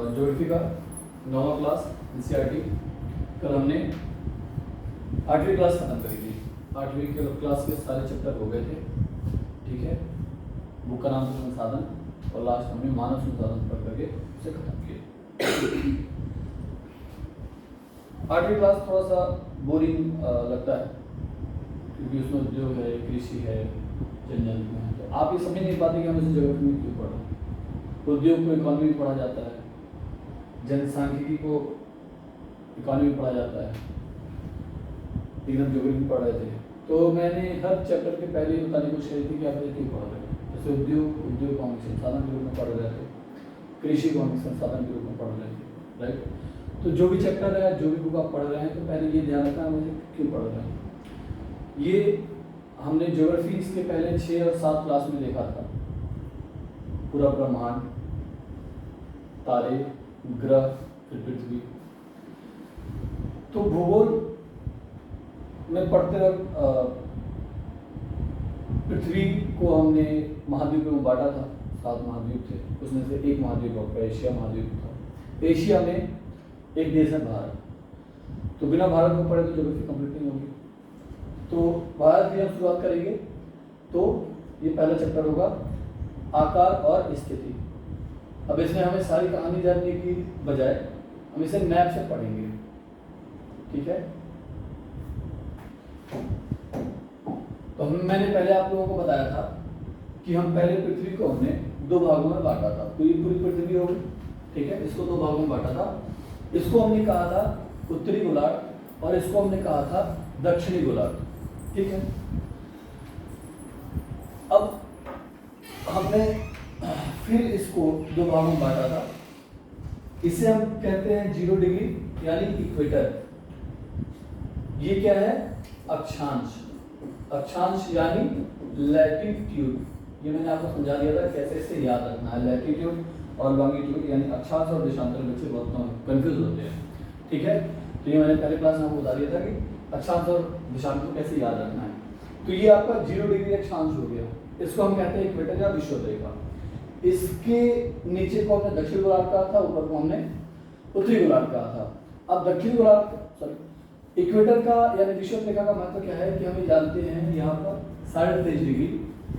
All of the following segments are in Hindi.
ज्योग्राफी का 9वां क्लास एनसीईआरटी। कल हमने 8वीं क्लास खत्म करी थी। 8वीं क्लास के सारे चैप्टर हो गए थे, ठीक है। बुक का नाम था संसाधन और लास्ट हमने मानव संसाधन पढ़ करके उसे खत्म किया। 8वीं क्लास थोड़ा सा बोरिंग लगता है क्योंकि उसमें उद्योग है, कृषि है, जनजाति है, तो आप ये समझ नहीं पाते कि हम इसे ज्योग्राफी में क्यों पढ़ रहे हैं। उद्योग को इकोनॉमी में पढ़ा जाता है, जनसांख्यिकी को इकोनॉमी में पढ़ा जाता है, एकदम ज्योग्राफी पढ़ रहे थे। तो मैंने हर चैप्टर के पहले ही बताने की कोशिश की थी कि आप इसे क्यों पढ़ रहे हैं। जैसे उद्योग को हम संसाधन के रूप में पढ़ रहे थे, कृषि को हम संसाधन के रूप में पढ़ रहे थे, राइट। तो जो भी चैप्टर है, जो भी बुक आप पढ़ रहे हैं, तो पहले ये ध्यान रखना हम इसे क्यों पढ़ रहे हैं। ये हमने ज्योग्राफी इसके पहले 6 और 7 क्लास में देखा था। पूरा ब्रह्मांड, तारे, ग्रह, फिर पृथ्वी। तो भूगोल में पढ़ते वक्त पृथ्वी को हमने महाद्वीपों में बांटा था। 7 महाद्वीप थे, उसमें से एक महाद्वीप आपका एशिया महाद्वीप था। एशिया में एक देश है भारत। तो बिना भारत को पढ़े तो ज्योग्राफी कंप्लीट नहीं होगी। तो भारत की हम शुरुआत करेंगे। तो ये पहला चैप्टर होगा आकार और स्थिति। अब इसमें हमें सारी कहानी जानने की बजाय हम इसे मैप से पढ़ेंगे, ठीक है। तो मैंने पहले आप लोगों को बताया था कि हम पहले पृथ्वी को हमने 2 भागों में बांटा था। पूरी पृथ्वी होगी, ठीक है। इसको 2 भागों में बांटा था। इसको हमने कहा था उत्तरी गोलार्ध और इसको हमने कहा था दक्षिणी गोलार्ध, ठीक है। अब हमने फिर इसको 2 भागों में बांटा था। इसे हम कहते हैं 0 डिग्री यानी इक्वेटर। ये क्या है? अक्षांश। अक्षांश यानी लैटिट्यूड। ये मैंने आपको समझा दिया था कैसे इसे याद रखना है। लैटिट्यूड और लॉन्गिट्यूड यानी अक्षांश और देशांतर बच्चे बहुत कंफ्यूज होते हैं, ठीक है। तो ये मैंने पहले क्लास में आपको बता दिया था कि अक्षांश और देशांतर को कैसे याद रखना है। तो ये आपका 0 डिग्री अक्षांश हो गया। इसको हम कहते हैं इक्वेटर या विषुवतरेखा। इसके नीचे को हमने दक्षिण गोलार्ध कहा था, ऊपर को हमने उत्तरी गोलार्ध कहा था। अब दक्षिण गोलार्ध इक्वेटर का यानी विषुवतरेखा का मतलब क्या है कि हम ये जानते हैं यहाँ पर 23.5 डिग्री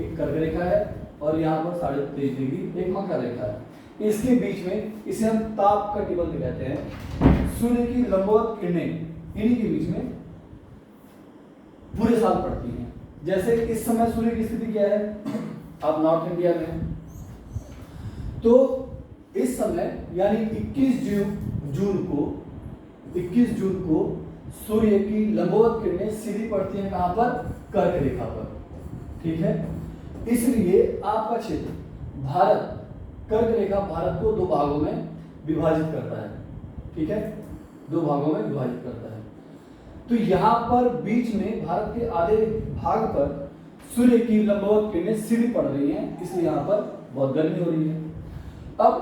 एक कर्क रेखा है और यहाँ पर 23.5 डिग्री एक मकर रेखा है। इसके बीच में इसे हम ताप कटिबंध कहते हैं। सूर्य की लंबवत किरणें इन्हीं के बीच में पूरे साल पड़ती हैं। जैसे इस समय सूर्य की स्थिति क्या है, आप नॉर्थ इंडिया में हैं, तो इस समय यानी 21 जून को सूर्य की लंबवत किरणें सीधी पड़ती हैं कहां पर? कर्क रेखा पर, ठीक है। इसलिए आपका क्षेत्र भारत, कर्क रेखा भारत को 2 भागों में विभाजित करता है, ठीक है। 2 भागों में विभाजित करता है। तो यहां पर बीच में भारत के आधे भाग पर सूर्य की लंबवत किरणें सीधी पड़ रही हैं, इसलिए यहां पर बहुत गर्मी हो रही है। अब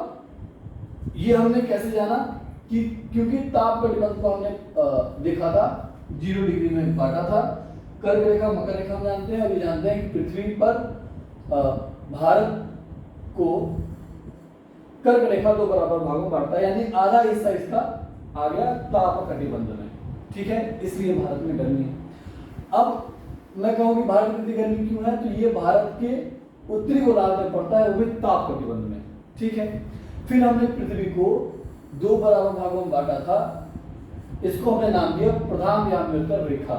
ये हमने कैसे जाना कि क्योंकि ताप कटिबंध को हमने देखा था 0 डिग्री में बांटा था। कर्क रेखा मकर रेखा हम जानते हैं। अभी जानते हैं कि पृथ्वी पर भारत को कर्क रेखा 2 बराबर भागों में बांटता है, यानी आधा हिस्सा इसका आ गया ताप कटिबंध में, ठीक है। इसलिए भारत में गर्मी है। अब मैं कहूँ कि भारत में इतनी गर्मी क्यों है, तो ये भारत के उत्तरी गोलार्ध में पड़ता है, वो भी ताप कटिबंध में, ठीक है। फिर हमने पृथ्वी को 2 बराबर भागों में बांटा था। इसको हमने नाम दिया प्रधान व्यामृतर रेखा,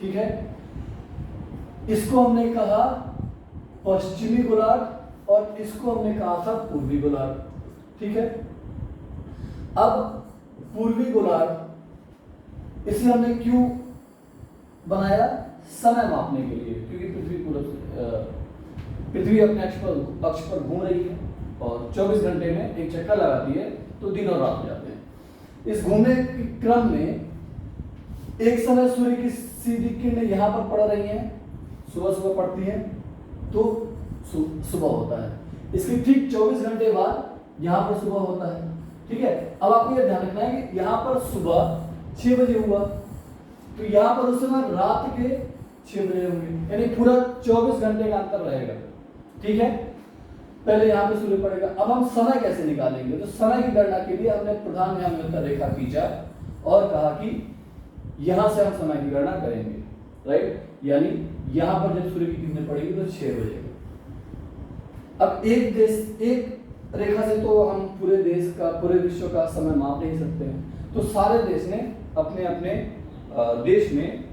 ठीक है। इसको हमने कहा पश्चिमी गोलार्ध और इसको हमने कहा था पूर्वी गोलार्ध, ठीक है। अब पूर्वी गोलार्ध इसे हमने क्यों बनाया? समय मापने के लिए, क्योंकि पृथ्वी अपने अक्ष पर घूम रही है और 24 घंटे में एक चक्कर लगाती है, तो दिन और रात हो जाते हैं। इस घूमने के क्रम में एक समय सूर्य की सीधी किरणें यहाँ पर पड़ रही हैं, सुबह पड़ती हैं, तो सुबह होता है। इसके ठीक 24 घंटे बाद यहाँ पर सुबह होता है, ठीक है। अब आपको यह ध्यान रखना है कि यहाँ पर सुबह 6 बजे हुआ, तो यहाँ पर उस समय रात के 6 बजे होंगे, यानी पूरा 24 घंटे का अंतर रहेगा, ठीक है। पहले यहाँ पे सूर्य पड़ेगा। अब हम समय कैसे निकालेंगे? तो समय की गणना के लिए हमने प्रधान यामियोत्तर रेखा खींचा और कहा कि यहां से हम समय की गणना करेंगे, राइट। यानी यहां पर जब सूर्य की किरणें पड़ेगी तो 6 बजे। अब एक रेखा से तो हम पूरे देश का, पूरे विश्व का समय माप नहीं सकते हैं, तो सारे देश ने अपने अपने देश में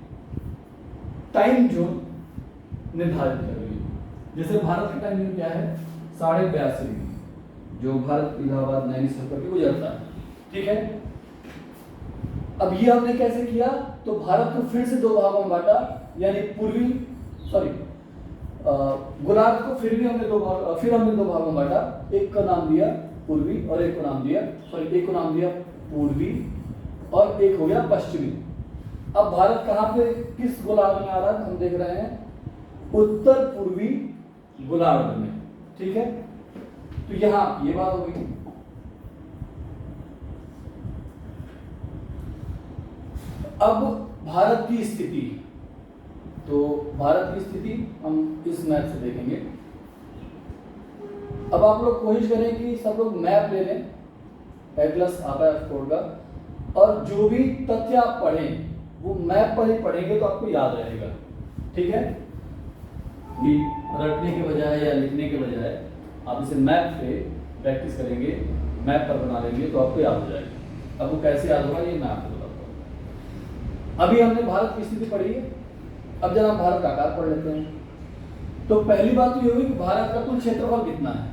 टाइम जोन निर्धारित कर लिया। जैसे भारत का टाइम जोन क्या है? 82.5 डिग्री, जो भारत इलाहाबाद नैनी से होकर के गुजरता है, ठीक है। अब ये हमने कैसे किया? तो भारत को फिर से 2 भागों में बांटा, यानी गोलार्ध को फिर हमने 2 भागों में बांटा। एक का नाम दिया पूर्वी और एक को नाम दिया पूर्वी और एक हो गया पश्चिमी। अब भारत कहाँ पे, किस गोलार्ध में आ रहा है? हम देख रहे हैं उत्तर पूर्वी गोलार्ध में, ठीक है। तो यहां ये बात हो गई। अब भारत की स्थिति, तो भारत की स्थिति हम इस मैप से देखेंगे। अब आप लोग कोशिश करें कि सब लोग मैप ले लें, एटलस आता है ऑक्सफोर्ड का, और जो भी तथ्य आप पढ़ें वो मैप पर ही पढ़ेंगे तो आपको याद रहेगा, ठीक है। कि रटने के बजाय या लिखने के बजाय आप इसे मैप पे प्रैक्टिस करेंगे, मैप पर बना लेंगे तो आपको याद हो जाएगा। अब वो कैसे याद होगा ये मैं आपको बताता हूँ। अभी हमने भारत की स्थिति पढ़ी है, अब जरा भारत का आकार पढ़ लेते हैं। तो पहली बात तो ये हुई कि भारत का कुल क्षेत्रफल कितना है।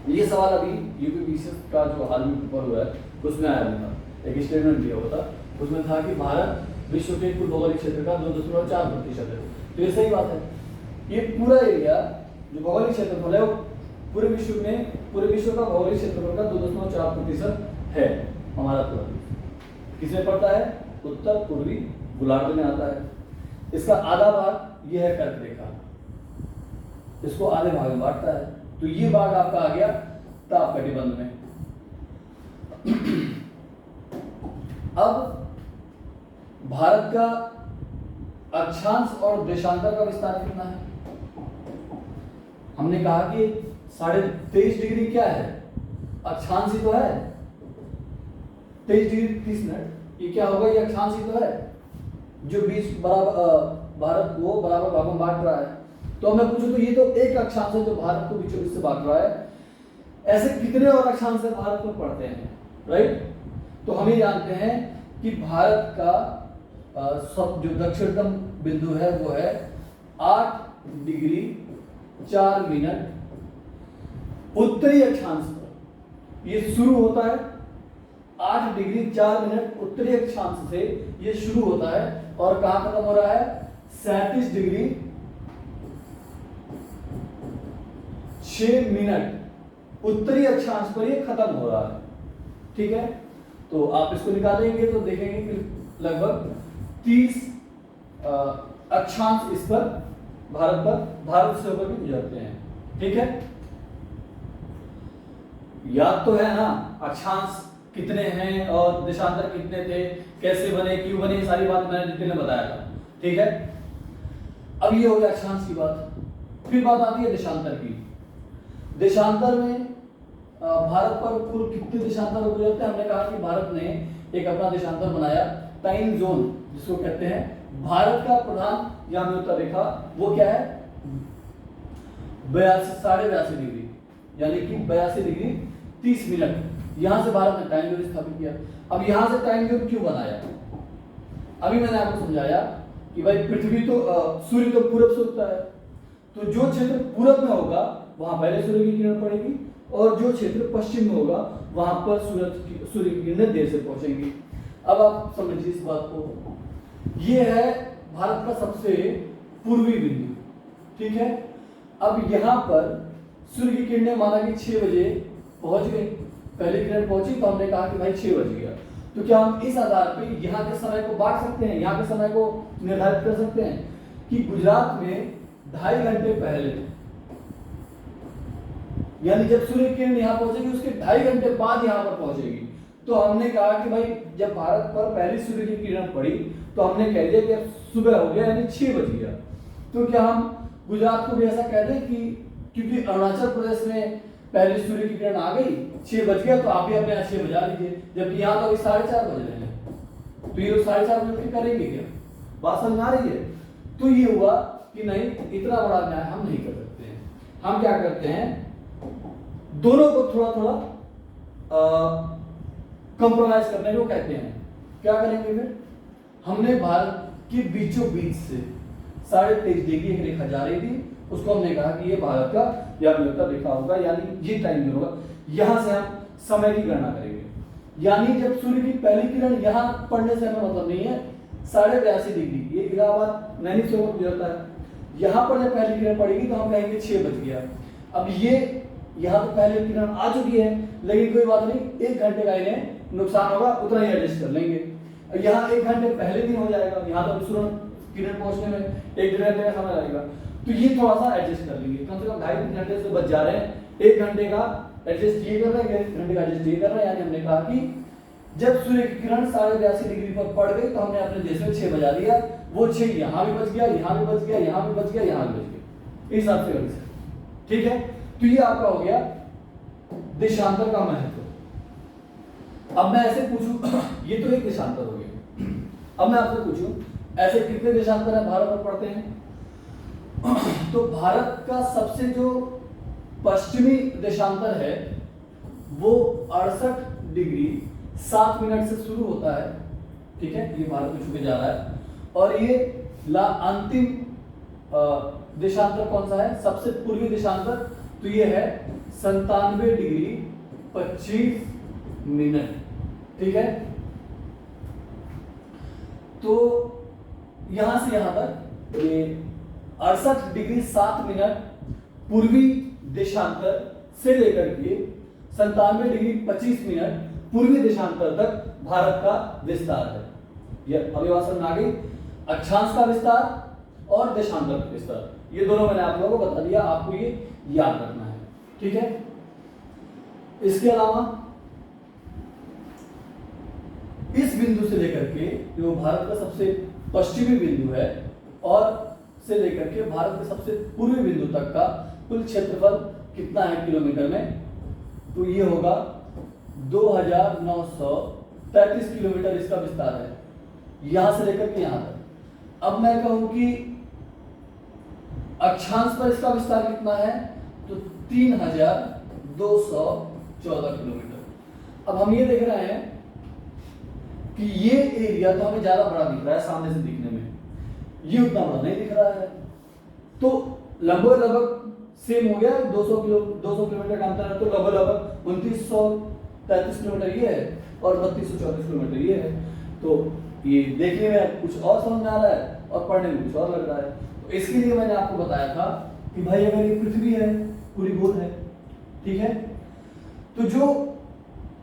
ये सवाल अभी यूपीपीसीएस का जो हाल में पेपर हुआ है उसमें आया हुआ था, एक स्टेटमेंट दिया हुआ था, उसमें था कि भारत विश्व के कुल भौगोलिक क्षेत्र का 2.4% है। तो ये सही बात है। ये पूरा एरिया जो भौगोलिक क्षेत्रफल है वो पूरे विश्व का भौगोलिक क्षेत्रफल का 2.4% है हमारा पूरा। किसमें पड़ता है? उत्तर पूर्वी गोलार्ध में आता है। इसका आधा भाग यह है कर्क रेखा, इसको आधे भाग में बांटता है। तो ये भाग आपका आ गया ताप कटिबंध में। अब भारत का अक्षांश और देशांतर का विस्तार कितना है? हमने कहा कि 23.5 डिग्री क्या है? अक्षांश ही तो है। 23 डिग्री 30 मिनट, ये क्या होगा? ये अक्षांश ही तो है जो 20 बराबर भारत को बराबर भागों में बांट रहा है। तो हमें पूछो तो ये तो एक अक्षांश है जो भारत को बीचों बीच से बांट रहा है। ऐसे कितने और अक्षांश भारत में पड़ते हैं, राइट। तो हम ये जानते हैं कि भारत का सब जो दक्षिणतम बिंदु है वो है 8 डिग्री 4 मिनट उत्तरी अक्षांश पर। ये शुरू होता है 8 डिग्री 4 मिनट उत्तरी अक्षांश से ये शुरू होता है और कहां खत्म हो रहा है? 37 डिग्री 6 मिनट उत्तरी अक्षांश पर ये खत्म हो रहा है, ठीक है। तो आप इसको निकालेंगे तो देखेंगे कि लगभग 30 अक्षांश इस पर भारत से होकर भी गुजरते हैं, ठीक है। याद तो है ना अक्षांश कितने हैं और देशांतर कितने थे, कैसे बने, क्यों बने, ये सारी बात मैंने डिटेल में बताया था, ठीक है। अब ये हो गया अक्षांश की बात। फिर बात आती है देशांतर की। देशांतर में भारत पर कुल कितने देशांतर गुजरते हैं? हमने कहा कि भारत ने एक अपना देशांतर बनाया, टाइम जोन जिसको कहते हैं। भारत का प्रधान यामियोत्तर रेखा वो क्या है? 82.5 डिग्री, यानी कि 82 डिग्री 30 मिनट। यहां से भारत ने टाइम जोन स्थापित किया। अब यहां से टाइम जोन क्यों बनाया? अभी मैंने आपको समझाया कि भाई पृथ्वी तो सूर्य तो पूरब से उगता है, तो जो क्षेत्र पूरब में होगा वहां पहले सूर्य की किरण पड़ेगी और जो क्षेत्र पश्चिम में होगा वहां पर सूर्य की किरणें देर से पहुंचेंगी। अब आप समझिए इस बात को। यह है भारत का सबसे पूर्वी बिंदु, ठीक है। अब यहां पर सूर्य की किरणें माना कि 6 बजे पहुंच गई, पहली किरण पहुंची तो हमने कहा कि भाई 6 बज गया। तो क्या हम इस आधार पे यहाँ के समय को बांट सकते हैं, यहाँ के समय को निर्धारित कर सकते हैं कि गुजरात में 2.5 घंटे पहले, यानी जब सूर्य की किरण यहाँ पहुंचेगी उसके 2.5 घंटे बाद यहाँ पर पहुंचेगी। तो हमने कहा कि भाई जब भारत पर पहली सूर्य की किरण पड़ी तो हमने कह दिया कि अब सुबह हो गया, यानी 6 बज गया। तो क्या हम गुजरात को भी ऐसा कह दें कि क्योंकि अरुणाचल प्रदेश में पहले सूर्य की किरण आ गई, 6 बज गया, तो आप भी अपने यहाँ 6 बजा लीजिए, जबकि यहाँ तो अभी 4:30 बज रहे हैं, तो ये लोग 4:30 बजे करेंगे क्या? बात समझ में आ रही है? तो ये हुआ कि नहीं, इतना बड़ा न्याय हम नहीं कर सकते हैं। हम क्या करते हैं, दोनों को थोड़ा थोड़ा कंप्रोमाइज करने को कहते हैं। क्या करेंगे फिर? हमने भारत के बीचों बीच से 23.5 डिग्री एक रेखा जा रही थी, उसको हमने कहा कि ये भारत का या अमेरिका रेखा होगा, यानी ये टाइम जो होगा, यहां से हम समय की गणना करेंगे। यानी जब सूर्य की पहली किरण यहां पड़ने से हमें मतलब नहीं है, 82.5 डिग्री, ये इलाहाबाद नैनी से होकर गुजरता है, यहां पर जब पहली किरण पड़ेगी तो हम कहेंगे 6 बज गया। अब ये यहाँ तो पहले किरण आ चुकी है, लेकिन कोई बात नहीं, 1 घंटे का इन्हें नुकसान होगा, उतना ही एडजस्ट कर लेंगे। यहाँ 1 घंटे पहले दिन हो जाएगा, यहाँ तो सूर्य किरण पहुंचने में 1-1.5 घंटे का समय लगेगा, तो ये थोड़ा सा एडजस्ट कर लेंगे। कम से कम 2.5-3 घंटे से बच जा रहे हैं, 1 घंटे का एडजस्ट ये कर रहे हैं, 1 घंटे का एडजस्ट ये कर रहे हैं। यानी हमने कहा कि जब सूर्य की किरण 82.5 डिग्री पर पड़ गई तो हमने अपने देश में 6 बजा दिया, वो 6 यहाँ भी बच गया, यहाँ भी बच गया, यहाँ भी बच गया, यहाँ भी बच गया, इस हिसाब से। ठीक है, तो ये आपका हो गया देशांतर का महत्व। अब मैं ऐसे पूछूं, ये तो एक देशांतर हो गया, अब मैं आपसे पूछूं ऐसे कितने देशांतर है भारत में पड़ते हैं? तो भारत का सबसे जो पश्चिमी देशांतर है वो 68 डिग्री 7 मिनट से शुरू होता है। ठीक है, ये भारत में छुपे जा रहा है, और ये अंतिम देशांतर कौन सा है? सबसे पूर्वी देशांतर, तो ये है 97 डिग्री 25 मिनट। ठीक है, तो यहां से यहां तक ये 68 डिग्री 7 मिनट पूर्वी देशांतर से लेकर के 97 डिग्री 25 मिनट पूर्वी देशांतर तक भारत का विस्तार है। यह अभिवासन में आ गई, अक्षांश का विस्तार और देशांतर का विस्तार, ये दोनों मैंने आप लोगों को बता दिया, आपको ये याद रखना है। ठीक है, इसके अलावा इस बिंदु से लेकर के जो भारत का सबसे पश्चिमी बिंदु है और से लेकर के भारत के सबसे पूर्वी बिंदु तक का कुल क्षेत्रफल कितना है किलोमीटर में? तो ये होगा 2933 किलोमीटर इसका विस्तार है, यहां से लेकर के यहां तक। अब मैं कहूं कि अक्षांश पर इसका विस्तार कितना है, तो 3214 किलोमीटर। अब हम ये देख रहे हैं कि ये एरिया तो हमें ज्यादा बड़ा दिख रहा है सामने से दिखने में, ये उतना बड़ा नहीं दिख रहा है, तो लगभग सेम हो गया, 200 किलोमीटर का अंतर है, तो लगभग 2933 किलोमीटर ये है और 3234 किलोमीटर ये है। तो ये देखने में कुछ और समझ में आ रहा है और पढ़ने में कुछ और लग रहा है। तो इसके लिए मैंने आपको बताया था कि भाई अगर ये पृथ्वी है, पूरी गोल है, ठीक है, तो जो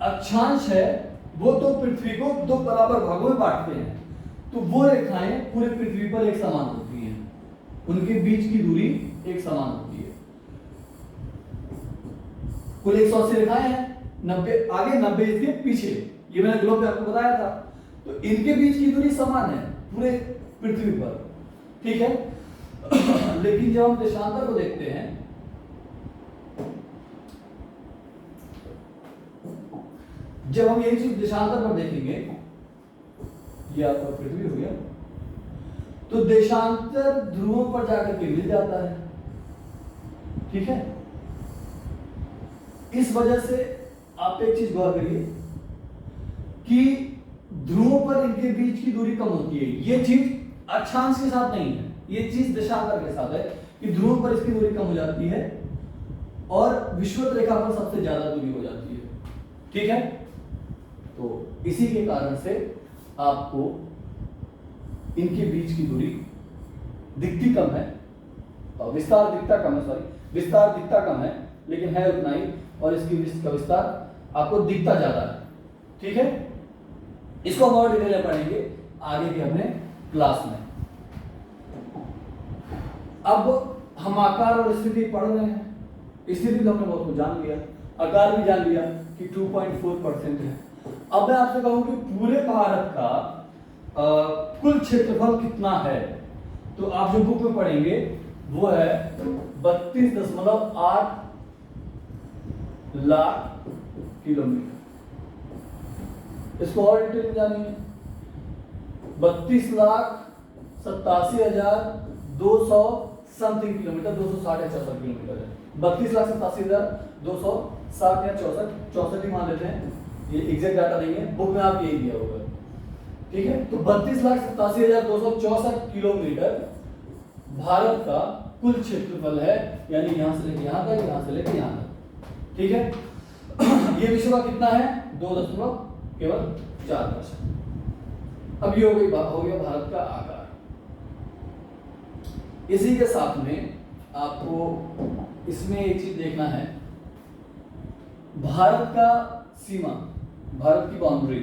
अक्षांश है वो तो पृथ्वी को 2 बराबर भागों में बांटते हैं, तो वो रेखाएं पूरे पृथ्वी पर एक समान होती हैं, उनके बीच की दूरी एक समान होती है। कुल 180 रेखाएं हैं, 90 आगे 90 इसके पीछे, ये मैंने ग्लोब पे आपको बताया था, तो इनके बीच की दूरी समान है पूरे पृथ्वी पर। ठीक है, लेकिन जब हम देशांतर को देखते हैं, जब हम यही चीज देशांतर पर देखेंगे, ये आपका पृथ्वी हो गया, तो देशांतर ध्रुवों पर जाकर के मिल जाता है। ठीक है, इस वजह से आप एक चीज गौर करिए कि ध्रुवों पर इनके बीच की दूरी कम होती है। ये चीज अक्षांश के साथ नहीं है, ये चीज देशांतर के साथ है कि ध्रुवों पर इसकी दूरी कम हो जाती है और विषुवत रेखा पर सबसे ज्यादा दूरी हो जाती है। ठीक है, तो इसी के कारण से आपको इनके बीच की दूरी दिखती कम है, विस्तार दिखता कम है, विस्तार दिखता कम है, लेकिन है उतना ही, और इसकी विस्तार आपको दिखता ज्यादा है। ठीक है, इसको हम और डिटेल में पढ़ेंगे आगे के अपने क्लास में। अब हम आकार और स्थिति पढ़ रहे हैं, स्थिति तो हमने बहुत कुछ जान लिया, आकार भी जान लिया कि 2.4% है। अब मैं आपसे कहूं कि पूरे भारत का कुल क्षेत्रफल कितना है, तो आप जो बुक में पढ़ेंगे वो है 32.8 लाख किलोमीटर। इसको और डिटेल में जानिए। 32,87,200 समथिंग किलोमीटर, 260 या 64 किलोमीटर है। 32,87,260 या 64 ही मान लेते हैं, ये एग्जैक्ट डाटा नहीं है, बुक में आप यही दिया होगा। ठीक है, तो 32,87,264 किलोमीटर भारत का कुल क्षेत्रफल है, यानी यहां से लेके यहां तक, यहां से लेके यहां तक। ठीक है, ये विश्व का कितना है? 2.4%। अब ये हो गया भारत का आकार। इसी के साथ में आपको इसमें एक चीज देखना है, भारत का सीमा, भारत की बाउंड्री।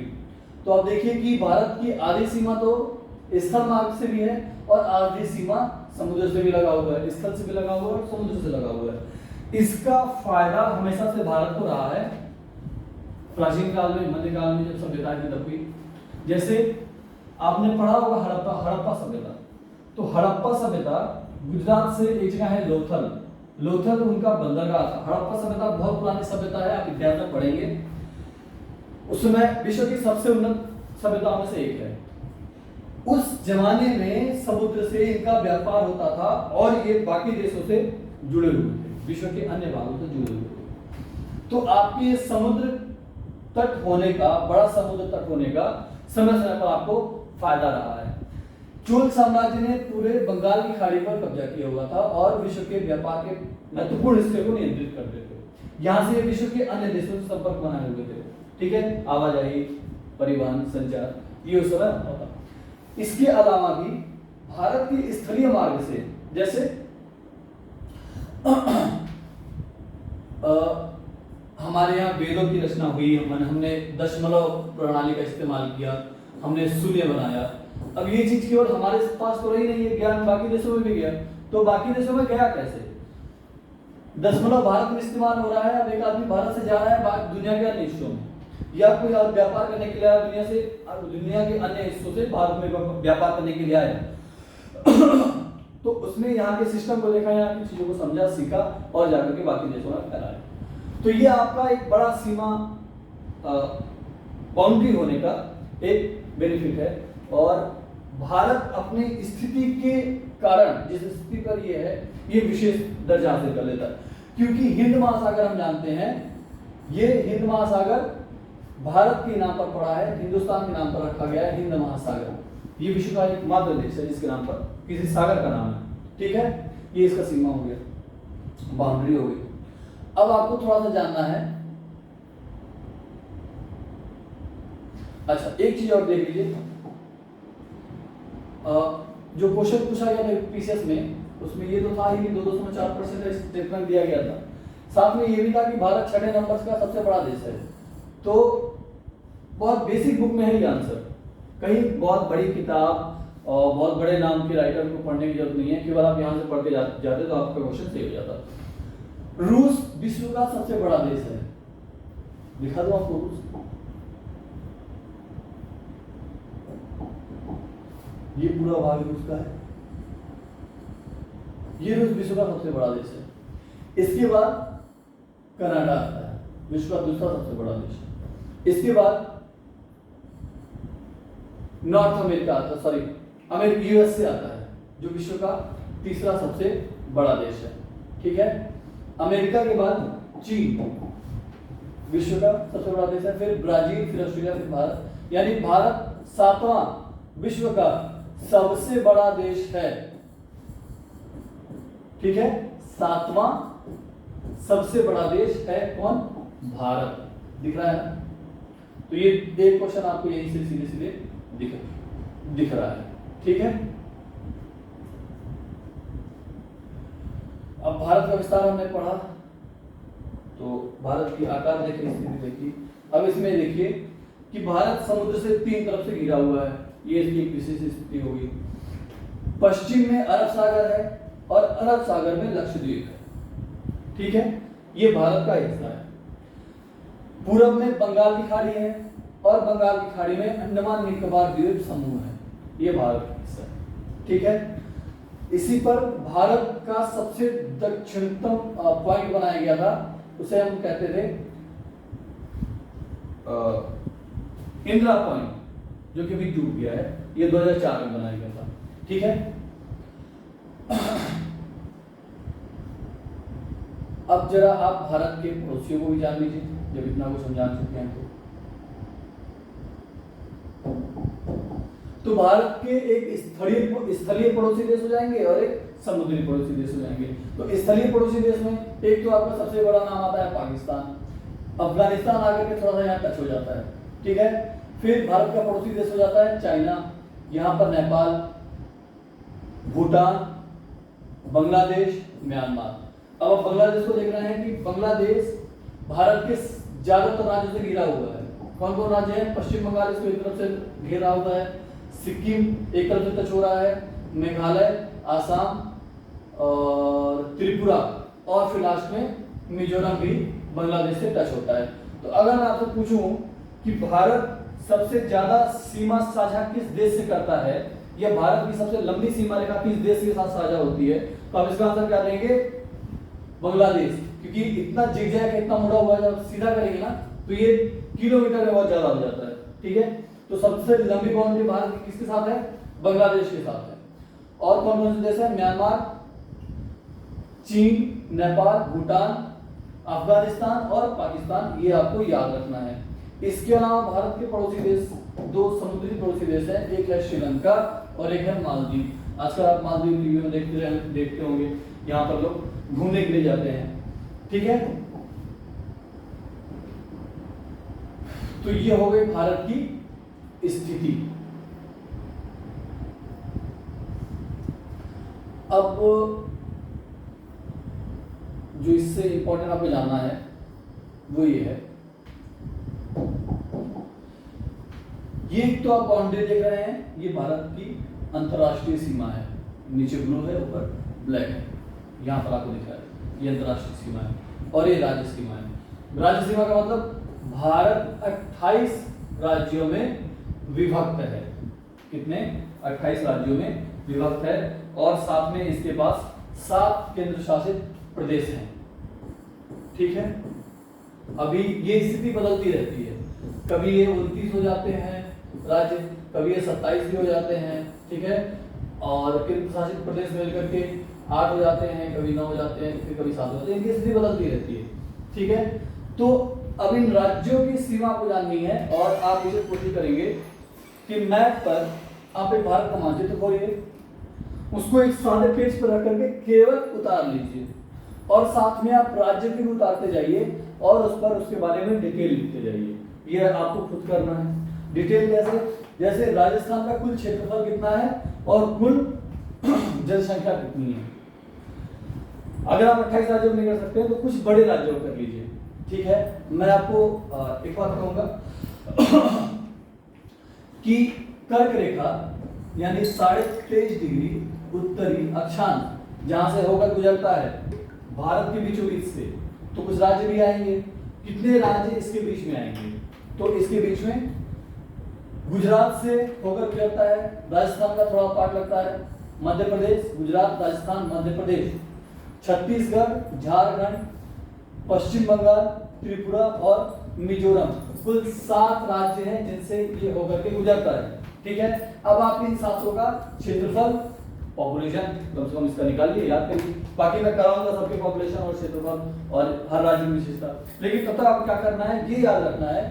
तो आप देखिए कि भारत की आधी सीमा तो स्थल मार्ग से भी है और आधी सीमा समुद्र से भी लगा हुआ है, स्थल से भी लगा हुआ है, समुद्र से लगा हुआ है। इसका फायदा हमेशा से भारत को रहा है। प्राचीन काल में, मध्यकाल में जब सभ्यताएं थी तब भी, जैसे आपने पढ़ा होगा हड़प्पा सभ्यता। तो हड़प्पा सभ्यता गुजरात से एक जगह है लोथल उनका बंदरगाह था। हड़प्पा सभ्यता बहुत पुरानी सभ्यता है, आप इतिहास में पढ़ेंगे। उस समय विश्व की सबसे उन्नत सभ्यताओं में से एक है। उस जमाने में समुद्र से इनका व्यापार होता था और ये बाकी देशों से जुड़े हुए थे, विश्व के अन्य भागों से जुड़े हुए थे। तो आपके समुद्र तट होने का, बड़ा समुद्र तट होने का समय समय पर आपको फायदा रहा है। चोल साम्राज्य ने पूरे बंगाल की खाड़ी पर कब्जा किया हुआ था और विश्व के व्यापार के महत्वपूर्ण हिस्से को नियंत्रित करते थे। यहां से विश्व के अन्य देशों से संपर्क बनाए हुए थे। ठीक है, आवाजाही, परिवहन, संचार, ये उस समय होता था। इसके अलावा भी भारत के स्थलीय मार्ग से, जैसे हमारे यहाँ वेदों की रचना हुई, हमने दशमलव प्रणाली का इस्तेमाल किया, हमने शून्य बनाया। अब ये चीज केवल हमारे पास तो रही नहीं है, ज्ञान बाकी देशों में भी गया। तो बाकी देशों में गया कैसे? दशमलव भारत में इस्तेमाल हो रहा है। अब एक आदमी भारत से जा रहा है दुनिया के अन्य हिस्सों में, या कोई और व्यापार करने के लिए आया दुनिया के अन्य हिस्सों से भारत में व्यापार करने के लिए आया तो उसने यहाँ के सिस्टम को देखा, यहाँ की चीजों को समझा, सीखा और जाकर के बाकी देशों में फैलाया। तो ये आपका एक बड़ा सीमा बाउंड्री होने का एक बेनिफिट है। और भारत अपनी स्थिति के कारण, जिस स्थिति पर ये है, ये विशेष दर्जा हासिल कर लेता है। क्योंकि हिंद महासागर हम जानते हैं, ये हिंद महासागर भारत के नाम पर पड़ा है, हिंदुस्तान के नाम पर रखा गया है हिंद महासागर। ये विश्व का एकमात्र देश है जिसके नाम पर किसी सागर का नाम है। ठीक है, ये इसका सीमा हो गया, बाउंड्री हो गई। अब आपको थोड़ा सा जानना है, अच्छा एक चीज और देख लीजिए, जो क्वेश्चन पूछा गया था पीसीएस में, उसमें ये तो था ही कि 2.4% स्टेटमेंट दिया गया था। साथ में ये भी था कि भारत 6 नंबर का सबसे बड़ा देश है। तो बहुत बेसिक बुक में है ये आंसर, कहीं बहुत बड़ी किताब और बहुत बड़े नाम के राइटर को पढ़ने की जरूरत नहीं है, केवल आप यहाँ से पढ़ के जाते तो आपका क्वेश्चन सही हो जाता। रूस विश्व का सबसे बड़ा देश है, दिखा दो आपको रूस, ये पूरा भाग रूस का है, ये रूस विश्व का सबसे बड़ा देश है। इसके बाद कनाडा आता है, विश्व का दूसरा सबसे बड़ा देश। इसके बाद नॉर्थ अमेरिका आता, सॉरी अमेरिका, यूएसए आता है, जो विश्व का तीसरा सबसे बड़ा देश है। ठीक है, अमेरिका के बाद चीन विश्व का सबसे बड़ा देश है, फिर ब्राजील, फिर ऑस्ट्रेलिया, फिर भारत। यानी भारत 7वां विश्व का सबसे बड़ा देश है। ठीक है, 7वां सबसे बड़ा देश है कौन? भारत। दिख रहा है ना? तो ये एक क्वेश्चन आपको यहीं से सीधे सीधे दिख रहा है। ठीक है, अब भारत का विस्तार हमने पढ़ा, तो भारत की आकार देखिए, स्थिति देखिए। अब इसमें देखिए कि भारत समुद्र से 3 तरफ से घिरा हुआ है, ये इसकी एक विशेष स्थिति होगी। पश्चिम में अरब सागर है और अरब सागर में लक्षद्वीप है। ठीक है, ये भारत का हिस्सा है। पूरब में बंगाल की खाड़ी है और बंगाल की खाड़ी में अंडमान निकोबार द्वीप समूह है, ये भारत का हिस्सा है। ठीक है, इसी पर भारत का सबसे दक्षिणतम पॉइंट बनाया गया था, उसे हम कहते थे इंदिरा पॉइंट, जो कि अभी डूब गया है। ये 2004 में बनाया गया था। ठीक है, अब जरा आप भारत के पड़ोसियों को भी जान लीजिए, जब इतना कुछ हम जान चुके हैं तो भारत के एक स्थलीय पड़ोसी देश हो जाएंगे और एक समुद्री पड़ोसी देश हो जाएंगे। तो स्थलीय पड़ोसी देश में एक तो आपका सबसे बड़ा नाम आता है पाकिस्तान, अफगानिस्तान आकर के थोड़ा सा यहाँ टच हो जाता है। ठीक है, फिर भारत का पड़ोसी देश हो जाता है चाइना, यहाँ पर नेपाल, भूटान, बांग्लादेश, म्यांमार। अब आप बांग्लादेश को देख रहे हैं कि बांग्लादेश भारत के ज्यादातर राज्यों से घिरा हुआ है। कौन कौन राज्य है? पश्चिम बंगाल इसको एक तरफ से घेरा हुआ है, सिक्किम एक तरफ से टच हो रहा है, मेघालय, आसाम और त्रिपुरा, और फिर लास्ट में मिजोरम भी बांग्लादेश से टच होता है। तो अगर मैं आपसे पूछूं कि भारत सबसे ज्यादा सीमा साझा किस देश से करता है, या भारत की सबसे लंबी सीमा रेखा किस देश के साथ साझा होती है, तो आप इसका आंसर क्या देंगे? बांग्लादेश, क्योंकि इतना जिगजैग इतना मुड़ा हुआ है, जब सीधा करेंगे ना तो ये किलोमीटर में बहुत ज्यादा हो जाता है। ठीक है, तो सबसे लंबी बाउंड्री भारत की किसके साथ है? बांग्लादेश के साथ है। और कौन कौन से देश है? म्यांमार, चीन, नेपाल, भूटान, अफगानिस्तान और पाकिस्तान, ये आपको याद रखना है। इसके अलावा भारत के पड़ोसी देश, दो समुद्री पड़ोसी देश हैं, एक है श्रीलंका और एक है मालदीव। आजकल आप मालदीव टीवी में देखते होंगे, यहाँ पर लोग घूमने के लिए जाते हैं। ठीक है, तो ये हो गई भारत की स्थिति। अब जो इससे इंपॉर्टेंट आपको जानना है वो ये है, ये तो आप बाउंड्री देख रहे हैं, ये भारत की अंतरराष्ट्रीय सीमा है। नीचे ब्लू है, ऊपर ब्लैक है, यहां पर आपको दिख रहा है, ये अंतरराष्ट्रीय सीमा है। और ये राज्य सीमा है। राज्य सीमा का मतलब भारत 28 राज्यों में विभक्त है। कितने? 28 राज्यों में विभक्त है, और साथ में इसके पास 7 केंद्र शासित प्रदेश हैं। ठीक है, अभी ये स्थिति बदलती रहती है, कभी ये 29 हो जाते हैं राज्य, कभी ये 27 भी हो जाते हैं। ठीक है, और केंद्र शासित प्रदेश मिलकर के 8 हो जाते हैं, कभी 9 हो जाते हैं, फिर कभी 7 हो जाते हैं, इनकी स्थिति बदलती रहती है। ठीक है, तो अब इन राज्यों की सीमा को जाननी है, और आप इसे कोशिश करेंगे कि मैप पर आप एक भारत का मानचित्र खोलिए, उसको एक सादे पेज पर रख करके केवल उतार लीजिए, और साथ में आप राज्य भी उतारते जाइए और उस पर उसके बारे में डिटेल लिखते जाइए। ये आपको खुद करना है। डिटेल कैसे? जैसे राजस्थान का कुल क्षेत्रफल कितना है और कुल जनसंख्या कितनी है। अगर आप 28 राज्यों में नहीं कर सकते हैं तो कुछ बड़े राज्यों में कर लीजिए। ठीक है, मैं आपको एक बात कहूंगा कि कर्क रेखा यानी 23.5 डिग्री उत्तरी अक्षांश जहां से होकर गुजरता है भारत के बीचों बीच से, तो कुछ राज्य भी आएंगे। कितने राज्य इसके बीच में आएंगे? तो इसके बीच में गुजरात से होकर गुजरता है, राजस्थान का थोड़ा पार्ट लगता है, मध्य प्रदेश, गुजरात, राजस्थान, मध्य प्रदेश, छत्तीसगढ़, झारखंड, पश्चिम बंगाल, त्रिपुरा और मिजोरम, कुल 7 राज्य हैं जिनसे ये होकर के गुजरता है। ठीक है, अब आप इन 7 का क्षेत्रफल, पॉपुलेशन कम से कम इसका निकालिए, याद करिए। बाकी मैं कराऊंगा सबके पॉपुलेशन और क्षेत्रफल और हर राज्य में विशेषता, लेकिन तब तक आप क्या करना है, ये याद रखना है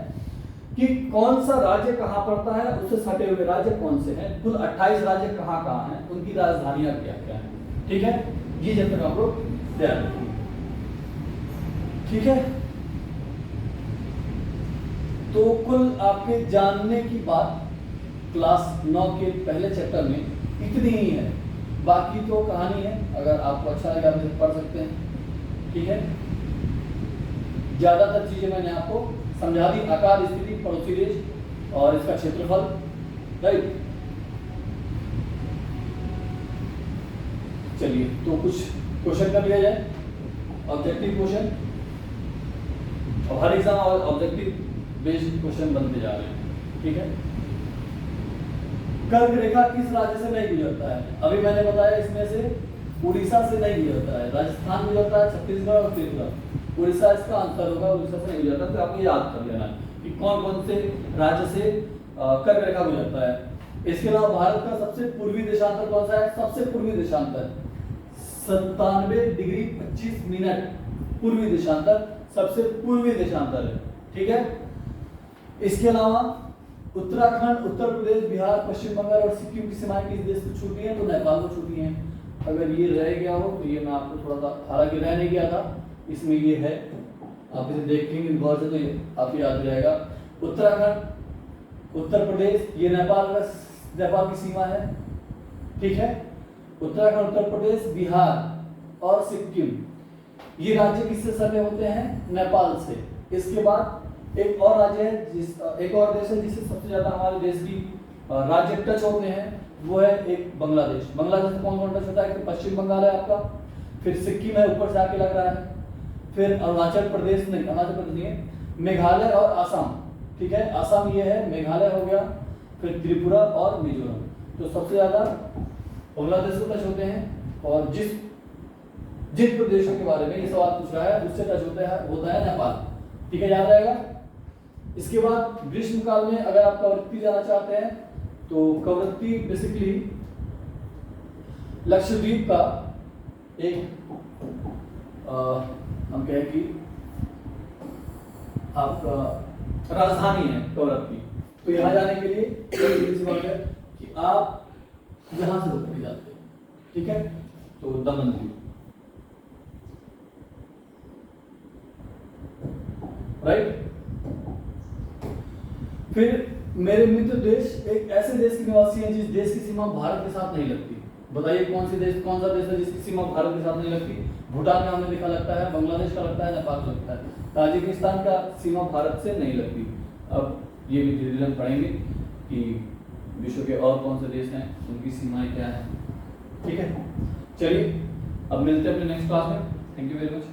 कि कौन सा राज्य कहां पड़ता है, उससे सटे हुए राज्य कौन से हैं, कुल 28 राज्य कहां कहां हैं, उनकी राजधानियां क्या क्या हैं। ठीक है, ये जब तक आप लोग ध्यान रखिए। ठीक है, तो कुल आपके जानने की बात क्लास 9 के पहले चैप्टर में इतनी ही है, बाकी तो कहानी है। अगर आपको अच्छा लगे आप इसे पढ़ सकते हैं। ठीक है, ज्यादातर चीजें मैंने आपको समझा दी, आकार, स्थिति, पड़ोसी देश और इसका क्षेत्रफल। राइट, चलिए तो कुछ क्वेश्चन कर लिया जाए, ऑब्जेक्टिव क्वेश्चन। और हर एग्जाम ऑब्जेक्टिव बेस्ड क्वेश्चन बनते जा रहे हैं। ठीक है, कर्क रेखा किस राज्य से नहीं गुजरता है? अभी मैंने बताया इसमें से उड़ीसा से नहीं गुजरता है, राजस्थान गुजरता है, छत्तीसगढ़ और त्रिपुरा। उड़ीसा इसका अंतर होगा, उड़ीसा से नहीं गुजरता। तो आपको याद कर लेना कि कौन कौन से राज्य से कर्क रेखा गुजरता है। इसके अलावा भारत का सबसे पूर्वी देशांतर कौन सा है? सबसे पूर्वी देशांतर 97 डिग्री 25 मिनट पूर्वी देशांतर सबसे पूर्वी देशांतर है। ठीक है। इसके अलावा उत्तराखंड, उत्तर प्रदेश, बिहार, पश्चिम बंगाल और सिक्किम की सीमाएं किस देश को छूती हैं? तो नेपाल को छूती हैं। अगर ये रह गया हो तो ये मैं आपको थोड़ा सा, हालांकि रह नहीं गया था, इसमें ये है, आप इसे देखेंगे गौर से तो ये आपको याद रहेगा। उत्तराखंड, उत्तर प्रदेश, ये नेपाल की सीमा है। ठीक है। उत्तराखंड, उत्तर प्रदेश, बिहार और सिक्किम ये राज्य किससे सटे होते हैं? नेपाल से। इसके बाद एक और राज्य है एक और देश है जिससे सबसे ज्यादा हमारे देश की राज्य टच होते हैं, वो है एक बांग्लादेश। बांग्लादेश से कौन कौन टच होता है? पश्चिम बंगाल है आपका, फिर सिक्किम है, ऊपर से आके लग रहा है, फिर अरुणाचल प्रदेश नहीं है, मेघालय और आसाम। ठीक है। आसाम ये है, मेघालय हो गया, फिर त्रिपुरा और मिजोरम। तो सबसे ज्यादा बांग्लादेश को टच होते हैं। और जिन प्रदेशों के बारे में ये सवाल पूछ रहा है उससे टच होता है नेपाल। ठीक है, याद रहेगा। इसके बाद ग्रीष्म काल में अगर आप कवरत्ती जाना चाहते हैं तो कवरत्ती बेसिकली लक्षद्वीप का एक हम कहें कि आपका राजधानी है कवरत्ती। तो यहाँ जाने के लिए सी बात है कि आप यहां से होकर जाते हैं। ठीक है। तो दमन द्वीप, राइट। फिर मेरे मित्र देश एक ऐसे देश के निवासी हैं जिस देश की सीमा भारत के साथ नहीं लगती। बताइए कौन सा देश है जिसकी सीमा भारत के साथ नहीं लगती? भूटान का हमने देखा लगता है, बांग्लादेश का लगता है, नेपाल का लगता है, ताजिकिस्तान का सीमा भारत से नहीं लगती। अब ये भी धीरे धीरे हम पढ़ेंगे कि विश्व के और कौन से देश हैं, उनकी सीमाएं क्या हैं। ठीक है। चलिए अब मिलते हैं अपने नेक्स्ट क्लास में। Thank you very much.